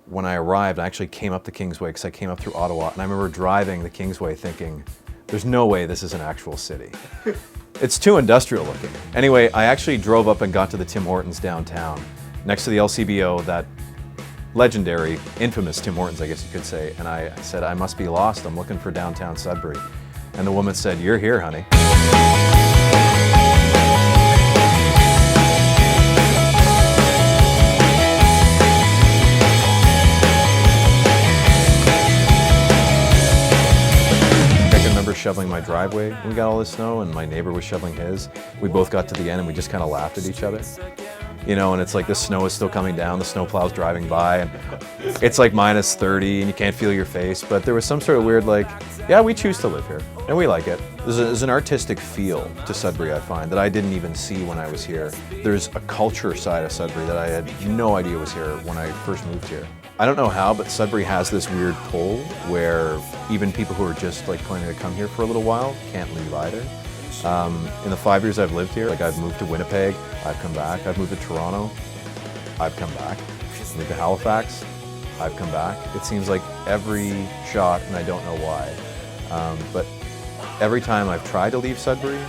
when I arrived, I actually came up the Kingsway because I came up through Ottawa, and I remember driving the Kingsway thinking, there's no way this is an actual city. It's too industrial looking. Anyway, I actually drove up and got to the Tim Hortons downtown, next to the LCBO, that legendary, infamous Tim Hortons, I guess you could say, and I said, I must be lost, I'm looking for downtown Sudbury. And the woman said, you're here, honey. Shoveling my driveway when we got all this snow, and my neighbor was shoveling his. We both got to the end and we just kind of laughed at each other. You know, and it's like the snow is still coming down, the snowplow's driving by, and it's like minus 30 and you can't feel your face, but there was some sort of weird like, yeah, we choose to live here and we like it. There's an artistic feel to Sudbury, I find, that I didn't even see when I was here. There's a culture side of Sudbury that I had no idea was here when I first moved here. I don't know how, but Sudbury has this weird pull where even people who are just like planning to come here for a little while can't leave either. In the 5 years I've lived here, like I've moved to Winnipeg, I've come back. I've moved to Toronto, I've come back. I've moved to Halifax, I've come back. It seems like every shot, and I don't know why, but every time I've tried to leave Sudbury,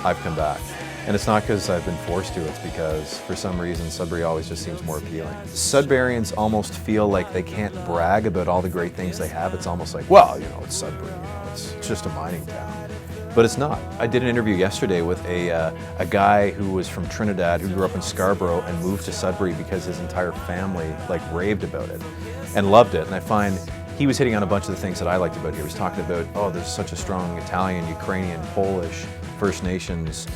I've come back. And it's not because I've been forced to, it's because for some reason Sudbury always just seems more appealing. Sudburians almost feel like they can't brag about all the great things they have. It's almost like, well, you know, it's Sudbury, you know, it's just a mining town. But it's not. I did an interview yesterday with a guy who was from Trinidad who grew up in Scarborough and moved to Sudbury because his entire family like raved about it and loved it. And I find he was hitting on a bunch of the things that I liked about it. He was talking about, oh, there's such a strong Italian, Ukrainian, Polish, First Nations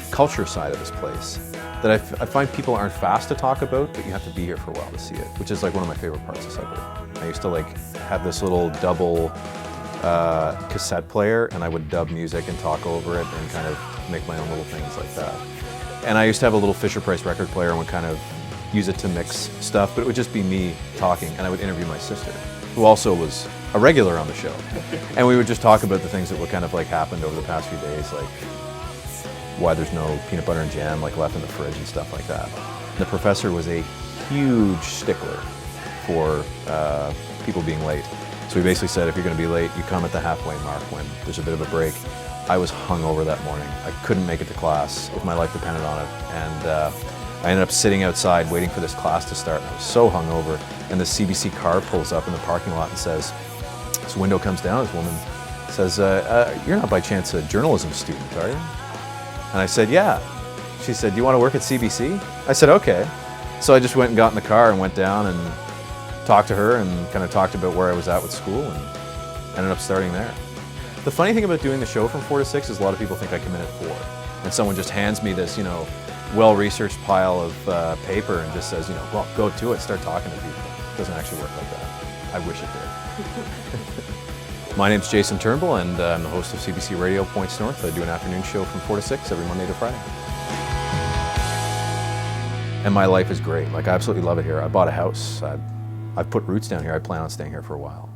culture side of this place that I find people aren't fast to talk about, but you have to be here for a while to see it, which is like one of my favorite parts of Sudbury. I used to like have this little double cassette player, and I would dub music and talk over it and kind of make my own little things like that. And I used to have a little Fisher-Price record player and would kind of use it to mix stuff, but it would just be me talking, and I would interview my sister, who also was a regular on the show. And we would just talk about the things that were kind of like happened over the past few days, like why there's no peanut butter and jam like left in the fridge and stuff like that. The professor was a huge stickler for people being late. So he basically said, if you're going to be late, you come at the halfway mark when there's a bit of a break. I was hungover that morning. I couldn't make it to class if my life depended on it. And I ended up sitting outside waiting for this class to start. And I was so hungover. And the CBC car pulls up in the parking lot and says, this window comes down, this woman says, you're not by chance a journalism student, are you? And I said, yeah. She said, do you want to work at CBC? I said, okay. So I just went and got in the car and went down and talked to her and kind of talked about where I was at with school and ended up starting there. The funny thing about doing the show from 4 to 6 is a lot of people think I come in at 4. And someone just hands me this, you know, well-researched pile of paper and just says, you know, well, go to it, start talking to people. It doesn't actually work like that. I wish it did. My name's Jason Turnbull, and I'm the host of CBC Radio Points North. I do an afternoon show from 4 to 6 every Monday to Friday. And my life is great. Like, I absolutely love it here. I bought a house. I've put roots down here. I plan on staying here for a while.